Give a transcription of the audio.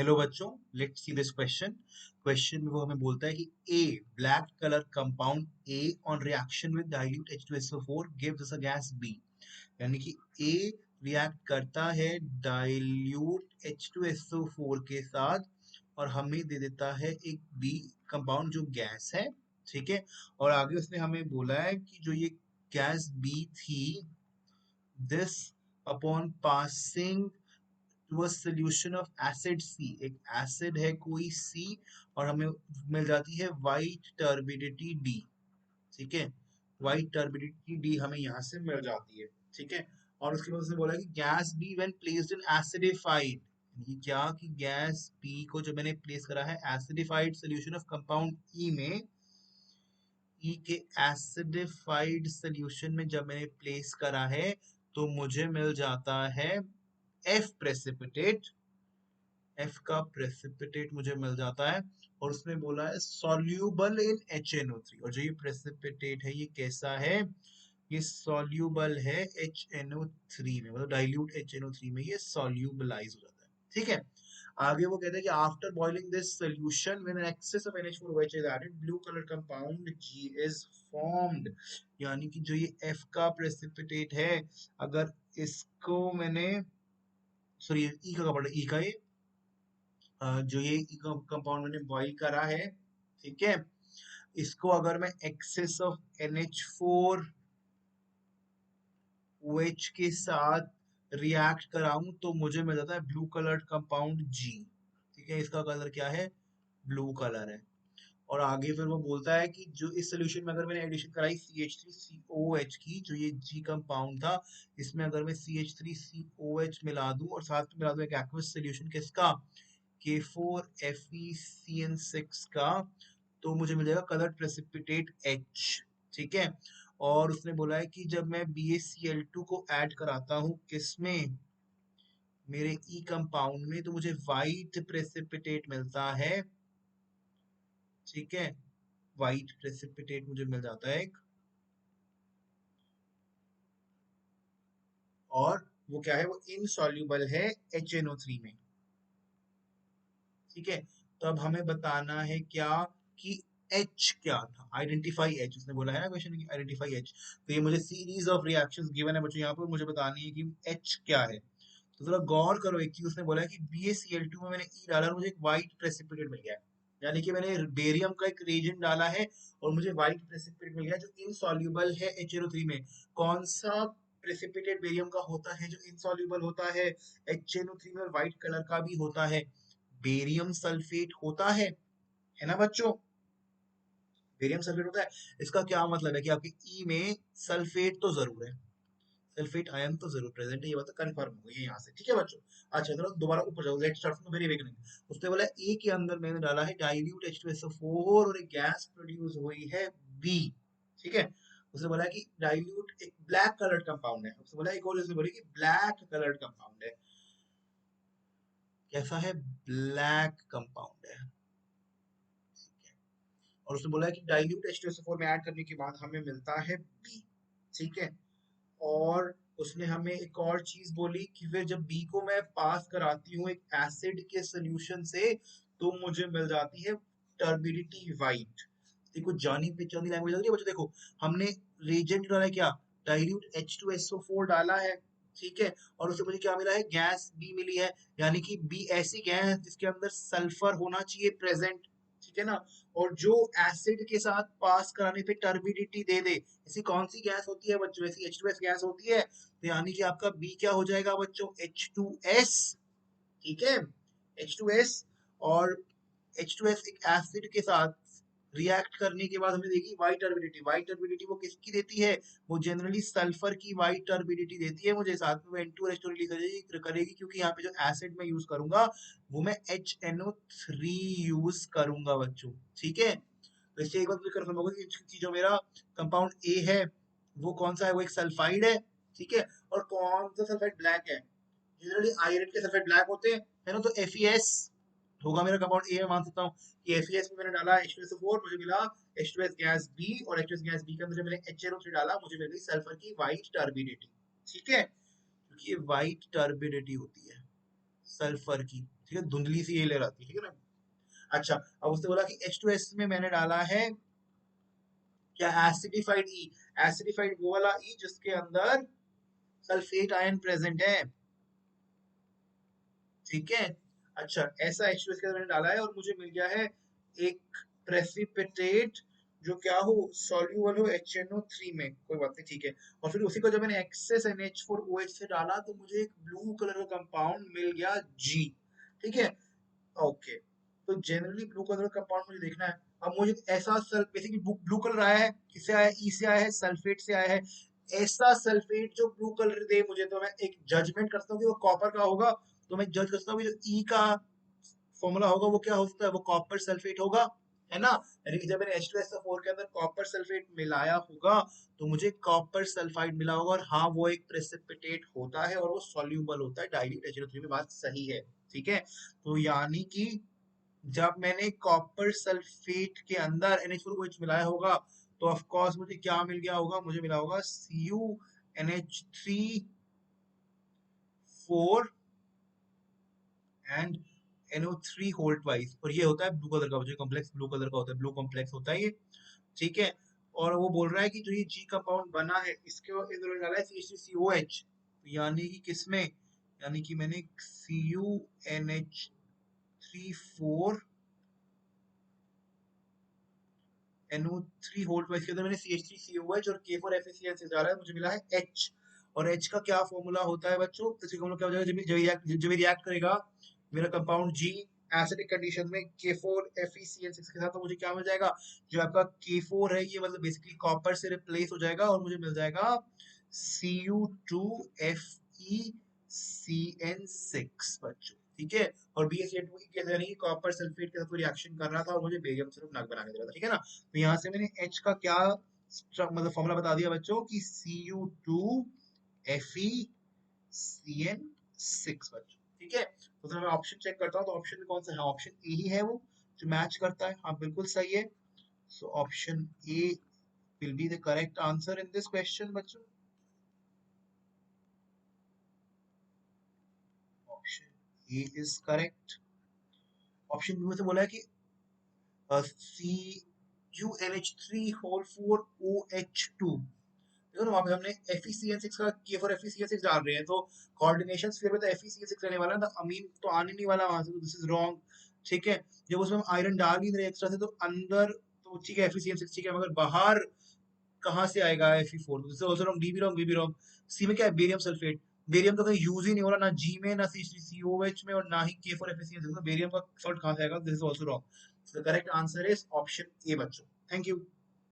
Hello बच्चों, let's see this question में वो हमें बोलता है कि a black colour compound A on reaction with dilute H2SO4 gives us a gas B. यानी कि ए रिएक्ट करता है डाइल्यूट H2SO4 के साथ और हमें दे देता है एक बी कंपाउंड जो गैस है। ठीक है, और आगे उसने हमें बोला है कि जो ये गैस बी थी, this upon passing to a solution of acid C, एक एसिड है कोई सी और हमें मिल जाती है वाइट टर्बिडिटी डी। ठीक है, वाइट टर्बिडिटी डी हमें यहाँ से मिल जाती है। ठीक है, और उसके बाद उसने बोला कि gas B when placed in acidified, ये क्या कि गैस बी को जब मैंने प्लेस करा है एसिडिफाइड सॉल्यूशन ऑफ कंपाउंड ई में, ई के एसिडिफाइड सॉल्यूशन में जब मैंने प्लेस करा है तो मुझे मिल जाता है एफ प्रेसिपिटेट, एफ का प्रेसिपिटेट मुझे मिल जाता है। और उसने बोला है सॉल्यूबल इन HNO3, और जो ये प्रेसिपिटेट है ये कैसा है, ये सॉल्यूबल है HNO3 में, मतलब डाइल्यूट HNO3 में ये सॉल्यूबलाइज हो जाता है। ठीक है, आगे वो कहता है कि after boiling this solution when an excess of NH4OH is added blue colour compound G is formed. यानी कि जो ये F का प्रेसिपिटेट है, अगर इसको मैंने, सॉरी E का कपड़ा, E का ये जो ये कंपाउंड मैंने बॉइल करा है, ठीक है, इसको अगर मैं एक्सेस ऑफ NH4OH के साथ रिएक्ट कराऊं तो मुझे मिल जाता है ब्लू कलर्ड कंपाउंड G। ठीक है, इसका कलर क्या है, ब्लू कलर है। और आगे फिर वो बोलता है कि जो इस सोल्यूशन में अगर मैंने एडिशन कराई CH3COH की, जो ये G कंपाउंड था, इसमें अगर मैं CH3COH मिला दूं और साथ में मिला दूं एक एक्वस सोल्यूशन किसका, K4FeCN6 का, तो मुझे मिल जाएगा कलर्ड प्रेसिपिटेट H। ठीक है, और उसने बोला है कि जब मैं BaCl2 को ऐड कराता हूँ किसमें, मेरे E कंपाउंड में, तो मुझे वाइट प्रेसिपिटेट मिलता है। ठीक है, वाइट प्रेसिपिटेट मुझे मिल जाता है एक, और वो क्या है, वो इनसॉल्युबल है HNO3 में। ठीक है, तो अब हमें बताना है क्या कि H क्या था, आइडेंटिफाई H, उसने बोला है ना क्वेश्चन की आइडेंटिफाई H। तो ये मुझे सीरीज ऑफ रिएक्शंस गिवन है बच्चों, यहाँ पर मुझे बतानी है कि H क्या है। तो जरा गौर करो एक चीज, उसने बोला है कि BaCl2 में मैंने E डाला और मुझे एक व्हाइट प्रेसिपिटेट मिल गया है। यानी कि मैंने बेरियम का एक रेजेंट डाला है और मुझे व्हाइट प्रेसिपिटेट मिल गया जो इनसॉल्युबल है HNO3 में। कौन सा प्रेसिपिटेट बेरियम का होता है जो इनसॉल्युबल होता है HNO3 में और व्हाइट कलर का भी होता है, बेरियम सल्फेट होता है ना बच्चों, बेरियम सल्फेट होता है। इसका क्या मतलब है कि आपके ई में सल्फेट तो जरूर है, सल्फेट आयन तो जरूर प्रेजेंट है, ये बात कंफर्म हो गई है यहाँ से। ठीक है बच्चों, अच्छा चलो दोबारा ऊपर जाओ, let's start from very beginning. उसने बोला ए के अंदर मैंने डाला है डाइल्यूट H2SO4 और एक गैस प्रोड्यूस हुई है बी। ठीक है, उसने बोला कि डाइल्यूट एक ब्लैक कलर्ड कंपाउंड है, उसने बोला एक और, उसने बोली कि ब्लैक कलर्ड कंपाउंड है, कैसा है, ब्लैक कंपाउंड है। और उसने बोला है कि डाइल्यूट H2SO4 में ऐड करने के बाद हमें मिलता है बी। ठीक है, और उसने हमें एक और चीज बोली कि फिर जब बी को मैं पास कराती हूँ एक एसिड के सोल्यूशन से तो मुझे मिल जाती है टर्बिडिटी वाइट। देखो जानी पहचानी लैंग्वेज लग रही है बच्चों, देखो हमने रेजेंट डाला है क्या, डाइल्यूट H2SO4 डाला है। ठीक है, और उससे मुझे क्या मिला है, गैस बी मिली है। यानी कि बी ऐसी गैस जिसके अंदर सल्फर होना चाहिए प्रेजेंट। ठीक है ना, और जो एसिड के साथ पास कराने पे टर्बिडिटी दे दे, ऐसी कौन सी गैस होती है बच्चों, ऐसी H2S गैस होती है। तो यानी कि आपका बी क्या हो जाएगा बच्चों, H2S। ठीक है, H2S, और H2S एक एसिड के साथ रिएक्ट करने के बाद हमें देगी व्हाइट टर्बिडिटी। व्हाइट टर्बिडिटी वो किसकी देती है, वो जनरली सल्फर की व्हाइट टर्बिडिटी देती है मुझे, साथ में वो N2 और H2 करेगी क्योंकि यहाँ पे जो एसिड मैं यूज करूंगा वो मैं HNO3 यूज करूंगा बच्चों। ठीक है, तो इससे एक बात क्लियर कंफर्म होगा कि जो मेरा कंपाउंड ए है वो कौन सा है, वो एक सल्फाइड है। ठीक है, और कौन सा सल्फाइड, ब्लैक है। जनरली आयरन के सल्फाइड ब्लैक होते हैं, है ना, तो FeS होगा मेरा कंपाउंड ए। मैं मान सकता हूँ कि FeS में मैंने डाला H2SO4, मुझे मिला H2S गैस बी, और H2S गैस बी के अंदर मैंने HNO3 डाला, मुझे मिल गई सल्फर की व्हाइट टर्बिडिटी। ठीक है, क्योंकि ये व्हाइट टर्बिडिटी होती है सल्फर की। ठीक है, धुंधली सी ये ले रहती है, ठीक है ना। अच्छा, अब उसने बोला कि H2S में मैंने डाला है क्या, एसिडिफाइड ई। एसिडिफाइड वो वाला ई जिसके अंदर सल्फेट आयन प्रेजेंट है, ठीक है। अच्छा, ऐसा H2S के अंदर मैंने डाला है और मुझे मिल गया है एक प्रेसिपिटेट जो क्या हो, सॉल्यूबल हो HNO3 में, कोई बात नहीं, ठीक है। और फिर उसी को जब मैंने एक्सेस NH4OH से डाला तो मुझे एक ब्लू कलर का कंपाउंड मिल गया G, ठीक है। ओके, तो जनरली ब्लू कलर का कंपाउंड मुझे देखना है। अब मुझे ऐसा बेसिकली ब्लू कलर आया है, किससे आया है, ई से आया है, सल्फेट से आया है। ऐसा सल्फेट जो ब्लू कलर दे मुझे, तो मैं एक जजमेंट करता हूँ कि वो कॉपर का होगा। तो मैं जज करता हूँ कि जो ई का फॉर्मूला होगा वो क्या हो सकता है, वो कॉपर सल्फेट होगा, है ना। यानी कि जब मैंने H2SO4 के अंदर कॉपर सल्फेट मिलाया होगा तो मुझे कॉपर सल्फाइड मिला होगा, और हाँ वो एक प्रेसिपिटेट होता है और वो सॉल्यूबल होता है डाइल्यूट HNO3 में, बात सही है, ठीक है। तो यानी कि जब मैंने कॉपर सल्फेट के अंदर NH4OH मिलाया होगा तो ऑफ कोर्स मुझे क्या मिल गया होगा, मुझे मिला होगा CuNH3 4 and NO3 whole twice, और ये होता है ब्लू कलर का, जो कॉम्प्लेक्स ब्लू कलर का होता है, ब्लू कॉम्प्लेक्स होता है ये, ठीक है। और वो बोल रहा है कि जो ये जी कंपाउंड बना है इसके इधर डाला है CH3COH, यानी कि किसमें, यानी कि मैंने CuNH3 4 NO3 होल ट्वाइस के अंदर मैंने CH3COH और K4FeCl6 डाला है, मुझे मिला है H। और H का क्या फॉर्मूला होता है बच्चों, तो इसका फॉर्मूला क्या हो जाएगा, जब ये रिएक्ट करेगा मेरा कंपाउंड G एसिडिक कंडीशन में K4FeCl6 के साथ, तो मुझे क्या मिल जाएगा, जो आपका K4 है ये मतलब बेसिकली कॉपर से रिप्लेस हो जाएगा और मुझे मिल जाएगा Cu2FeCN6 बच्चों, ठीक है। और BaCl2 की केस यानी कि कॉपर सल्फेट के साथ रिएक्शन कर रहा था और मुझे बेरियम सिर्फ नग बना के दे रहा था, ठीक है ना। तो यहाँ से मैंने H का क्या मतलब फॉर्मूला बता दिया बच्चों कि Cu2FeCN6 बच्चों, ठीक है। तो मैं ऑप्शन चेक करता हूँ तो ऑप्शन में कौन सा है, ऑप्शन ए ही है वो जो मैच करता है, हाँ बिल्कुल सही है। So option A will be the correct answer in this question बच्चों। Option A is correct. Option B में से बोला है कि CuNH3 4OH2, देखो ना वहां पे हमने FeCN6 का K4FeCN6 डाल रहे हैं, तो कोऑर्डिनेशन स्फीयर में तो FeCN6 रहने वाला है, तो अमीन तो आने नहीं वाला वहां से, तो दिस इज रॉन्ग, ठीक है। जब उसमें हम आयरन डाल ही रहे एक्स्ट्रा से तो अंदर, तो ठीक है FeCN6 ठीक है, मगर बाहर कहाँ से आएगा Fe4, this is also wrong, D भी रॉन्ग, बी भी रॉन्ग। सी में क्या है, बेरियम सल्फेट, बेरियम तो कहीं यूज ही नहीं हो रहा ना जी में, ना CH3COH में, और ना ही K4FeCN6, तो बेरियम का सॉल्ट कहाँ से आएगा, this is also wrong. The correct answer is option A बच्चों, थैंक यू।